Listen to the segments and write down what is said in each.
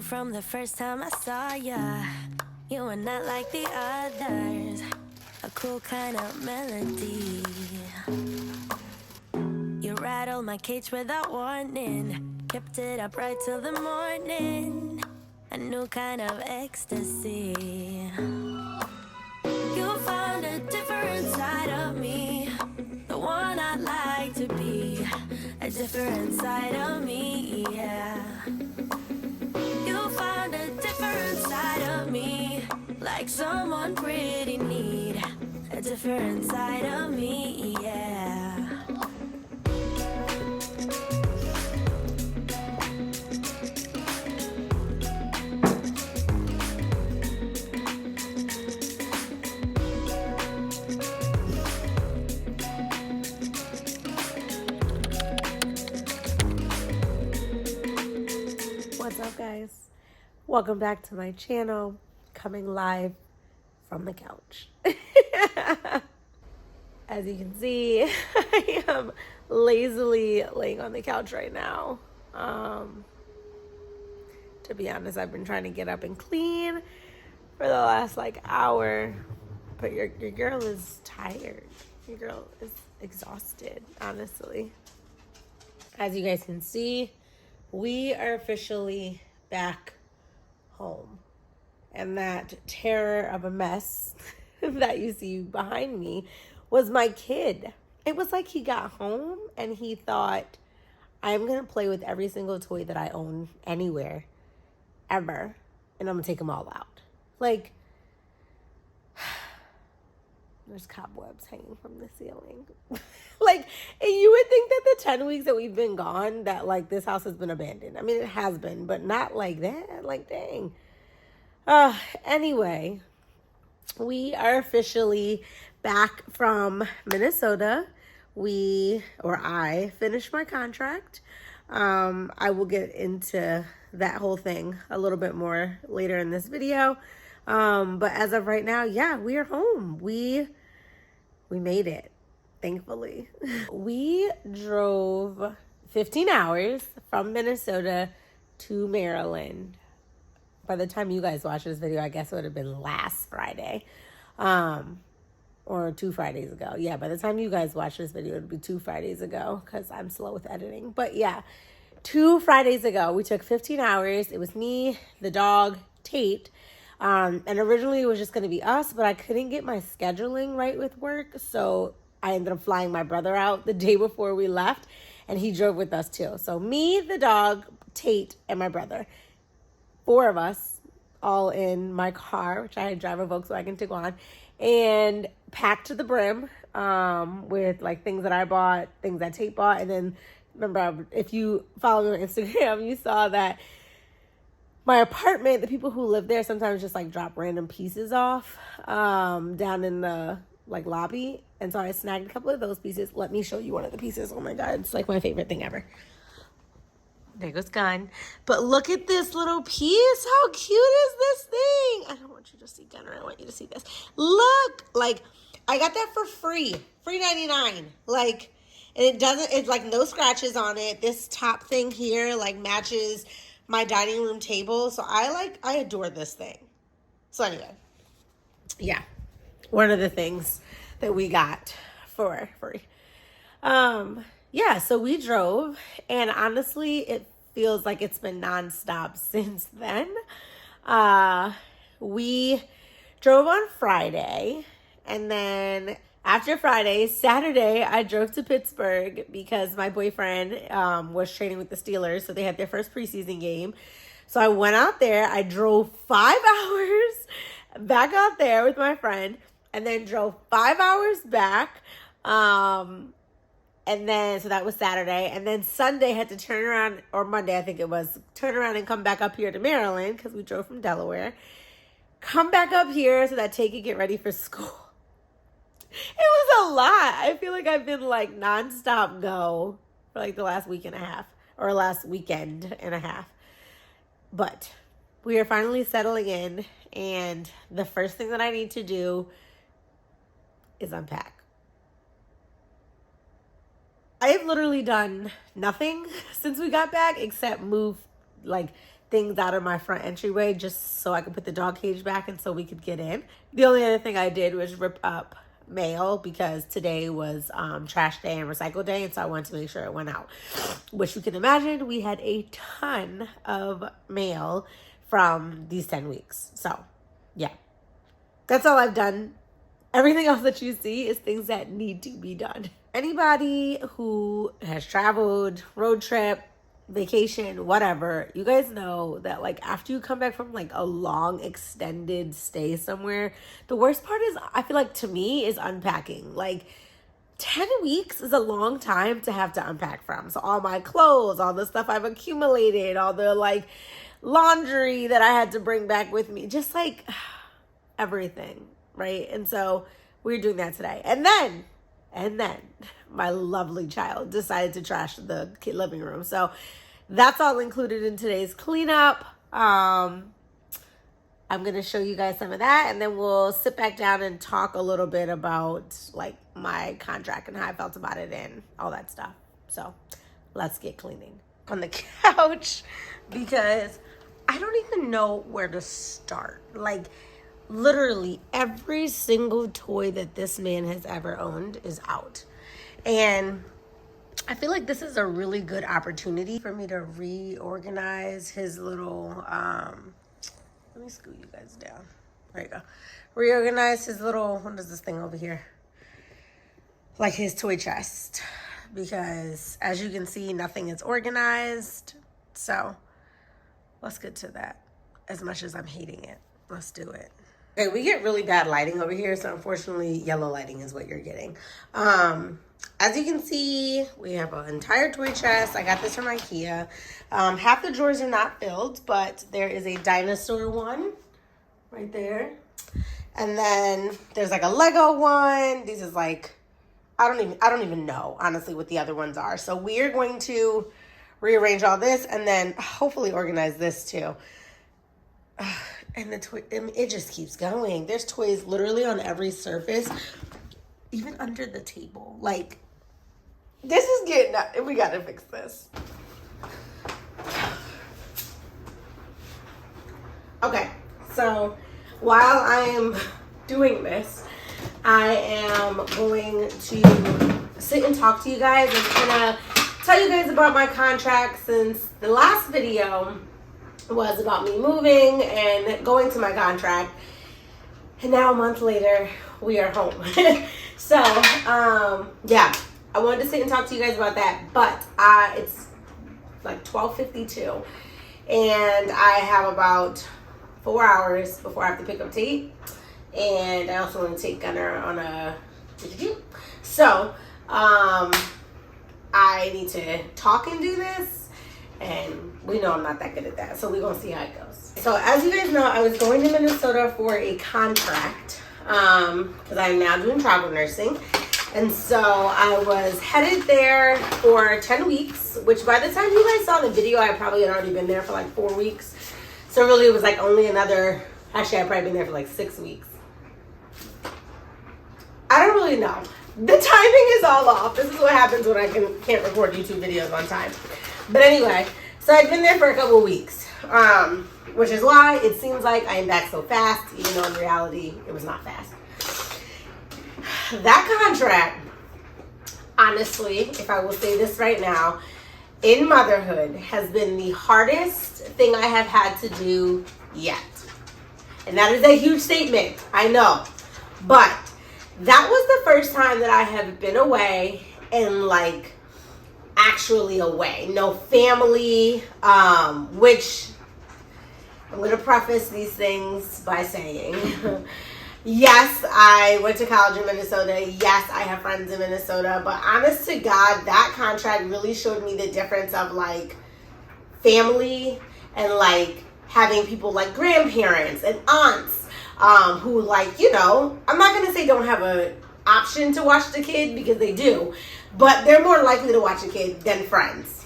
from the first time I saw ya. You were not like the others, a cool kind of melody. You rattled my cage without warning, kept it up right till the morning. A new kind of ecstasy. You found a different side of me, the one I'd like to be. A different side of me, yeah. You found a different side of me, like someone pretty neat. A different side of me, yeah. What's up, guys? Welcome back to my channel, coming live from the couch. As you can see, I am lazily laying on the couch right now. To be honest, I've been trying to get up and clean for the last hour, but your girl is tired. Your girl is exhausted, honestly. As you guys can see, we are officially back home. And that terror of a mess that you see behind me was my kid. It was like he got home and he thought, I'm going to play with every single toy that I own anywhere, ever, and I'm going to take them all out. There's cobwebs hanging from the ceiling. You would think that the 10 weeks that we've been gone, that this house has been abandoned. I mean, it has been, but not like that. Dang. Anyway, we are officially back from Minnesota. I finished my contract. I will get into that whole thing a little bit more later in this video. But as of right now, yeah, we are home. We made it, thankfully. We drove 15 hours from Minnesota to Maryland. By the time you guys watch this video, I guess it would have been last Friday. Or 2 Fridays ago. Yeah, by the time you guys watch this video, it would be 2 Fridays ago because I'm slow with editing. But yeah, 2 Fridays ago, we took 15 hours. It was me, the dog, Tate. And originally it was just going to be us, but I couldn't get my scheduling right with work. So I ended up flying my brother out the day before we left, and he drove with us too. So me, the dog, Tate, and my brother. 4 of us, all in my car, which I drive a Volkswagen Tiguan, and packed to the brim with things that I bought, things that Tate bought. And then remember, if you follow me on Instagram, you saw that my apartment, the people who live there sometimes just drop random pieces off down in the lobby. And so I snagged a couple of those pieces. Let me show you one of the pieces. Oh my God, it's my favorite thing ever. There goes Gun. But look at this little piece. How cute is this thing? I don't want you to see Gunner. I want you to see this. Look, I got that for free. Free 99. And it doesn't, it's no scratches on it. This top thing here matches my dining room table. So I adore this thing. So anyway, yeah. One of the things that we got for free. Yeah, so we drove, and honestly, it feels like it's been nonstop since then. We drove on Friday, and then after Friday, Saturday, I drove to Pittsburgh because my boyfriend was training with the Steelers, so they had their first preseason game. So I went out there, I drove 5 hours back out there with my friend, and then drove 5 hours back. And then, so that was Saturday. And then Sunday had to turn around, or Monday, I think it was, turn around and come back up here to Maryland because we drove from Delaware. Come back up here so that Tate could get ready for school. It was a lot. I feel like I've been nonstop go for the last week and a half, or last weekend and a half. But we are finally settling in, and the first thing that I need to do is unpack. I have literally done nothing since we got back except move things out of my front entryway just so I could put the dog cage back and so we could get in. The only other thing I did was rip up mail because today was trash day and recycle day, and so I wanted to make sure it went out. Which you can imagine, we had a ton of mail from these 10 weeks. So yeah, that's all I've done. Everything else that you see is things that need to be done. Anybody who has traveled, road trip, vacation, whatever, you guys know that like after you come back from like a long extended stay somewhere, the worst part is, I feel like to me, is unpacking. Like 10 weeks is a long time to have to unpack from. So all my clothes, all the stuff I've accumulated, all the like laundry that I had to bring back with me, just like everything, right? And so we're doing that today. And then my lovely child decided to trash the living room. So that's all included in today's cleanup. I'm going to show you guys some of that, and then we'll sit back down and talk a little bit about like my contract and how I felt about it and all that stuff. So let's get cleaning. On the couch because I don't even know where to start. Like literally every single toy that this man has ever owned is out. And I feel like this is a really good opportunity for me to reorganize his little, let me scoot you guys down. There you go. Reorganize his little, what is this thing over here? Like his toy chest. Because as you can see, nothing is organized. So let's get to that. As much as I'm hating it, let's do it. Okay, we get really bad lighting over here, so unfortunately, yellow lighting is what you're getting. As you can see, we have an entire toy chest. I got this from IKEA. Half the drawers are not filled, but there is a dinosaur one right there. And then there's like a Lego one. This is like, I don't even know, honestly, what the other ones are. So we are going to rearrange all this and then hopefully organize this too. And the toy, it just keeps going. There's toys literally on every surface, even under the table. Like, this is getting, we gotta fix this. Okay, so while I am doing this, I am going to sit and talk to you guys and kind of tell you guys about my contract, since the last video was about me moving and going to my contract, and now a month later we are home. So yeah, I wanted to sit and talk to you guys about that, but it's like 12:52 and I have about 4 hours before I have to pick up Tate, and I also want to take Gunner on a so I need to talk and do this. And we know I'm not that good at that. So we're going to see how it goes. So as you guys know, I was going to Minnesota for a contract because I'm now doing travel nursing. And so I was headed there for 10 weeks, which by the time you guys saw the video, I probably had already been there for like 4 weeks. So really it was like only another, actually I'd probably been there for like 6 weeks. I don't really know. The timing is all off. This is what happens when I can't record YouTube videos on time. But anyway, so I've been there for a couple of weeks, which is why it seems like I am back so fast, even though in reality, it was not fast. That contract, honestly, if I will say this right now, in motherhood has been the hardest thing I have had to do yet. And that is a huge statement, I know. But that was the first time that I have been away and like actually away. No family, which I'm going to preface these things by saying, yes, I went to college in Minnesota. Yes, I have friends in Minnesota. But honest to God, that contract really showed me the difference of like family and like having people like grandparents and aunts who like, you know, I'm not going to say don't have an option to watch the kid because they do. But they're more likely to watch a kid than friends.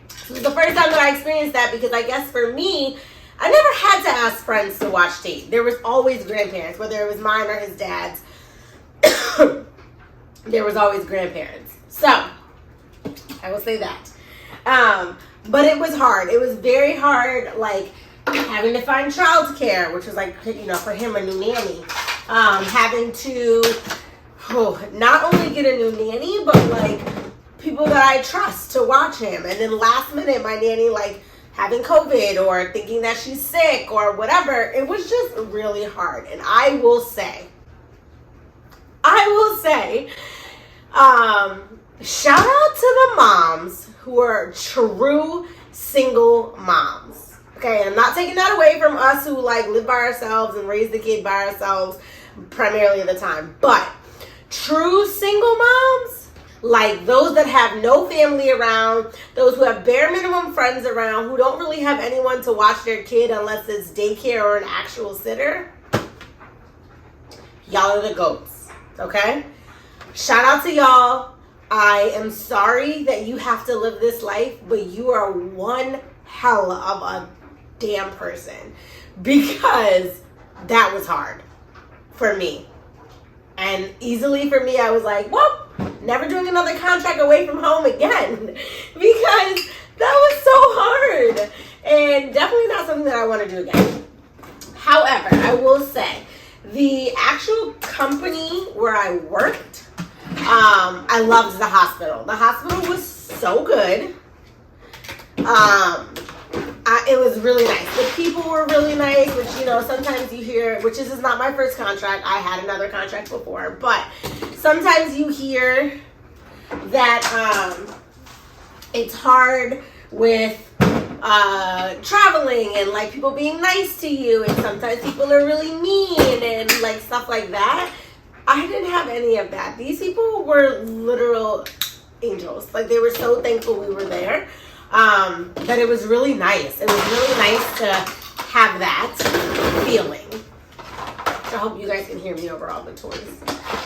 This was the first time that I experienced that because I guess for me, I never had to ask friends to watch Tate. There was always grandparents, whether it was mine or his dad's. There was always grandparents. So, I will say that. But it was hard. It was very hard, like having to find childcare, which was like, you know, for him, a new nanny. Having to not only get a new nanny, but like people that I trust to watch him. And then last minute, my nanny like having COVID or thinking that she's sick or whatever. It was just really hard. And I will say, shout out to the moms who are true single moms. Okay, I'm not taking that away from us who like live by ourselves and raise the kid by ourselves primarily of the time. But true single moms, like those that have no family around, those who have bare minimum friends around, who don't really have anyone to watch their kid unless it's daycare or an actual sitter, y'all are the GOATs, okay? Shout out to y'all. I am sorry that you have to live this life, but you are one hell of a damn person, because that was hard for me. And easily for me, I was like, well, never doing another contract away from home again, because that was so hard and definitely not something that I want to do again. However, I will say the actual company where I worked, I loved the hospital. The hospital was so good. It was really nice. The people were really nice, which, you know, sometimes you hear, which is not my first contract. I had another contract before, but sometimes you hear that it's hard with traveling and like people being nice to you, and sometimes people are really mean and like stuff like that. I didn't have any of that. These people were literal angels. Like, they were so thankful we were there. That it was really nice. It was really nice to have that feeling. I hope you guys can hear me over all the toys.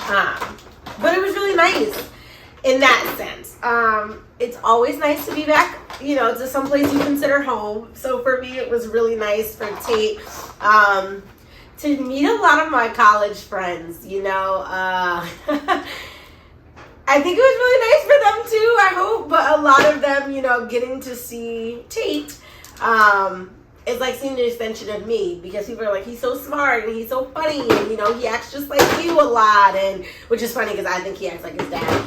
But it was really nice in that sense. It's always nice to be back, you know, to someplace you consider home. So for me, it was really nice for Tate to meet a lot of my college friends, you know. I think it was really nice for them too, I hope, but a lot of them, you know, getting to see Tate is like seeing an extension of me, because people are like, he's so smart and he's so funny and, you know, he acts just like you a lot, and which is funny because I think he acts like his dad.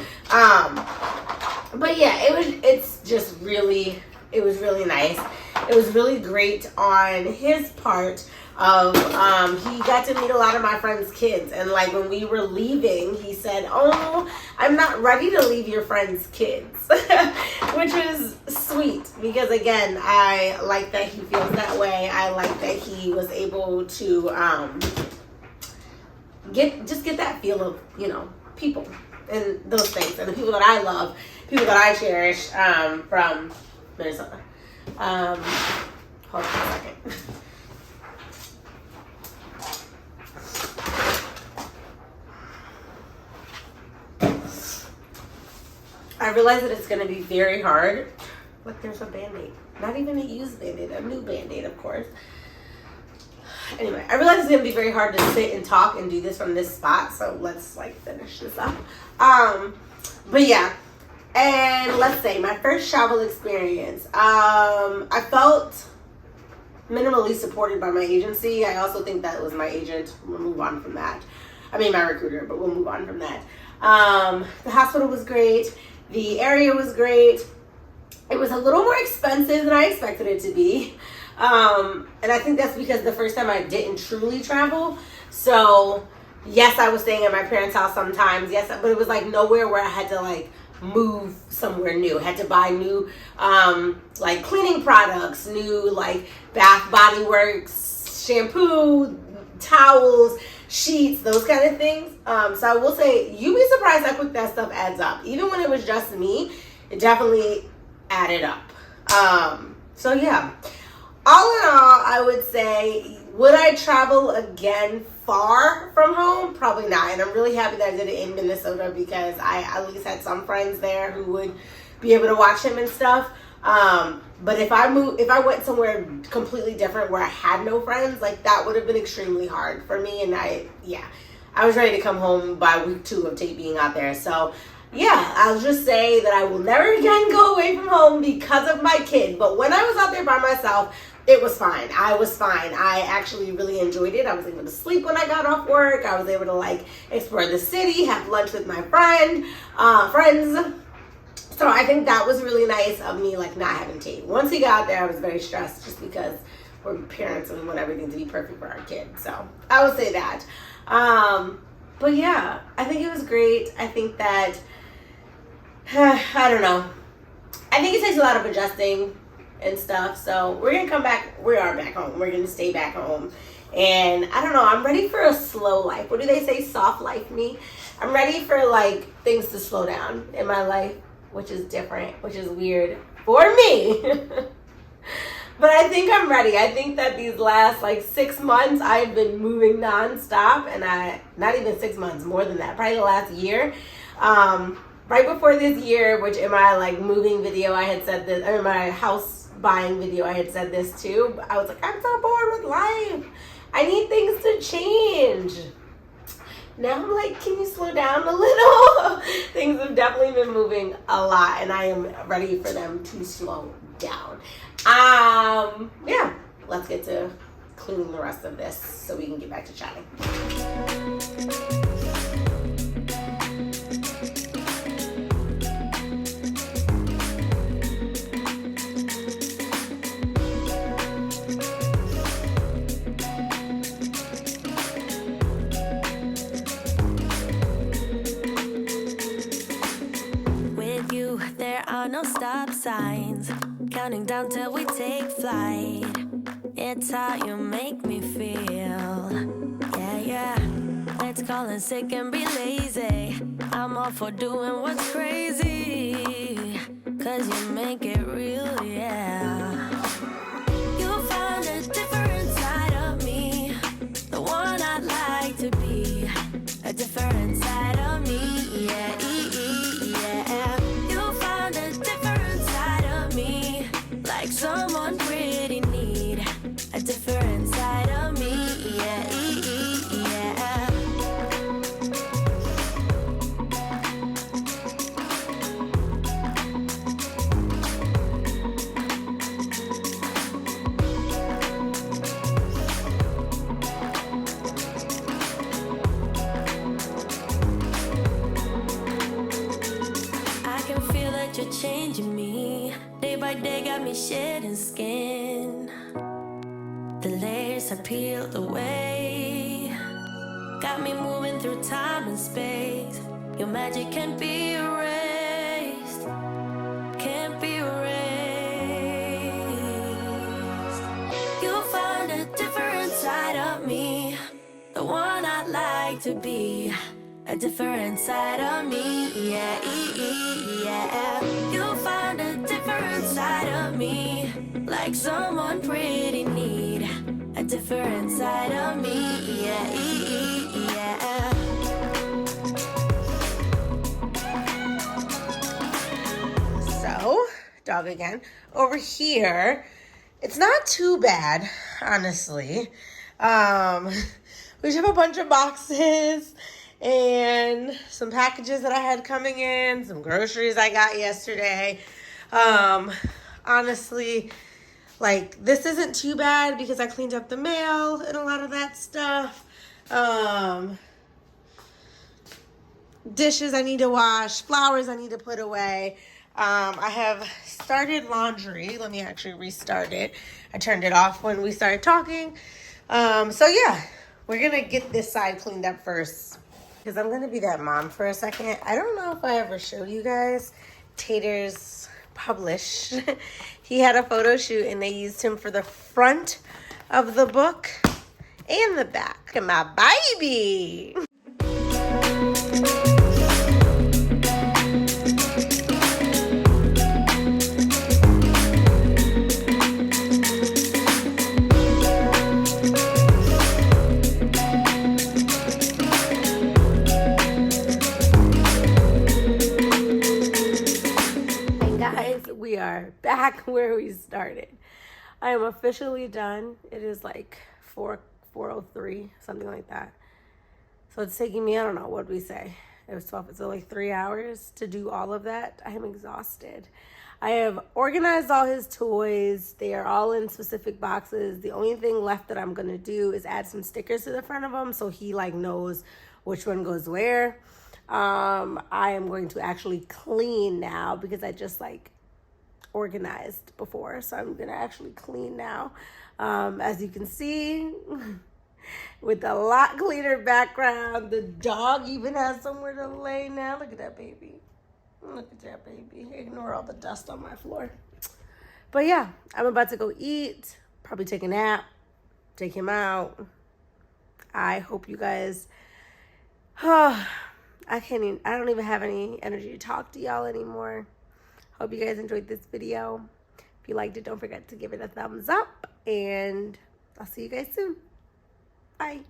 But yeah, it was really nice. It was really great on his part of he got to meet a lot of my friends' kids, and like when we were leaving, he said, "Oh, I'm not ready to leave your friends' kids," which was sweet, because again, I like that he feels that way. I like that he was able to get that feel of, you know, people and those things, and the people that I love, people that I cherish from Minnesota. Hold on a second. I realize that it's going to be very hard. Look, there's a Band-Aid. Not even a used Band-Aid, a new Band-Aid, of course. Anyway, I realize it's going to be very hard to sit and talk and do this from this spot, so let's, like, finish this up. But yeah, and let's say my first travel experience. I felt minimally supported by my agency. I also think that was my agent. We'll move on from that. I mean, my recruiter, but we'll move on from that. The hospital was great. The area was great. It was a little more expensive than I expected it to be. And I think that's because the first time I didn't truly travel. So, yes, I was staying at my parents' house sometimes. Yes, but it was like nowhere where I had to like move somewhere new. I had to buy new like cleaning products, new like Bath Body Works shampoo, towels, sheets, those kind of things. So I will say, you'd be surprised how quick that stuff adds up. Even when it was just me, it definitely added up. So yeah, all in all, I would say, would I travel again far from home? Probably not. And I'm really happy that I did it in Minnesota, because I at least had some friends there who would be able to watch him and stuff. But if I went somewhere completely different where I had no friends, like that would have been extremely hard for me. And I was ready to come home by week 2 of Tate being out there. So yeah, I'll just say that I will never again go away from home because of my kid. But when I was out there by myself, it was fine. I was fine. I actually really enjoyed it. I was able to sleep when I got off work. I was able to like explore the city, have lunch with my friends. So I think that was really nice of me, like not having Tate. Once he got there, I was very stressed just because we're parents and we want everything to be perfect for our kids. So I would say that. But yeah, I think it was great. I think that I don't know. I think it takes a lot of adjusting and stuff. So we're gonna come back. We are back home. We're gonna stay back home. And I don't know. I'm ready for a slow life. What do they say? Soft life me. I'm ready for like things to slow down in my life, which is different, which is weird for me. But I think I'm ready. I think that these last like 6 months I've been moving nonstop, and not even 6 months, more than that, probably the last year. Right before this year, which in my like moving video I had said this, or my house buying video I had said this too. I was like, I'm so bored with life. I need things to change. Now I'm like, can you slow down a little? Things have definitely been moving a lot, and I am ready for them to slow down. Yeah, let's get to cleaning the rest of this so we can get back to chatting. With you, there are no stop signs. Counting down till we take flight. It's how you make me feel. Yeah, yeah. Let's call in sick and be lazy. I'm all for doing what's crazy. Cause you make it real, yeah. You found a different side of me. The one I'd like to be. A different side of me, yeah, yeah. You found a different side of me. Like someone pretty need. A different side of me, yeah, yeah. I can feel that you're changing me. Day by day got me shedding skin. The layers are peeled away. Got me moving through time and space. Your magic can't be erased. Can't be erased. You found a different side of me. The one I'd like to be. A different side of me, yeah, yeah. You found a different side of me. Like someone pretty need. A different side of me, yeah, yeah. So, dog again. Over here, it's not too bad, honestly. We just have a bunch of boxes and some packages that I had coming in, some groceries I got yesterday. Honestly, like, this isn't too bad because I cleaned up the mail and a lot of that stuff. Dishes I need to wash, flowers I need to put away. I have started laundry. Let me actually restart it. I turned it off when we started talking. So yeah, we're gonna get this side cleaned up first because I'm gonna be that mom for a second. I don't know if I ever showed you guys Tater's Publish. He had a photo shoot and they used him for the front of the book and the back. And my baby. We are back where we started. I am officially done. It is like 4:03, something like that. So it's taking me, I don't know, what we say, It was 12, so like 3 hours to do all of that. I am exhausted. I have organized all his toys. They are all in specific boxes. The only thing left that I'm going to do is add some stickers to the front of them so he like knows which one goes where. I am going to actually clean now because I just like organized before. So I'm going to actually clean now. As you can see, with a lot cleaner background, the dog even has somewhere to lay now. Look at that baby. Look at that baby. Ignore all the dust on my floor. But yeah, I'm about to go eat, probably take a nap, take him out. I hope you guys, I don't even have any energy to talk to y'all anymore. Hope you guys enjoyed this video. If you liked it, don't forget to give it a thumbs up, and I'll see you guys soon. Bye.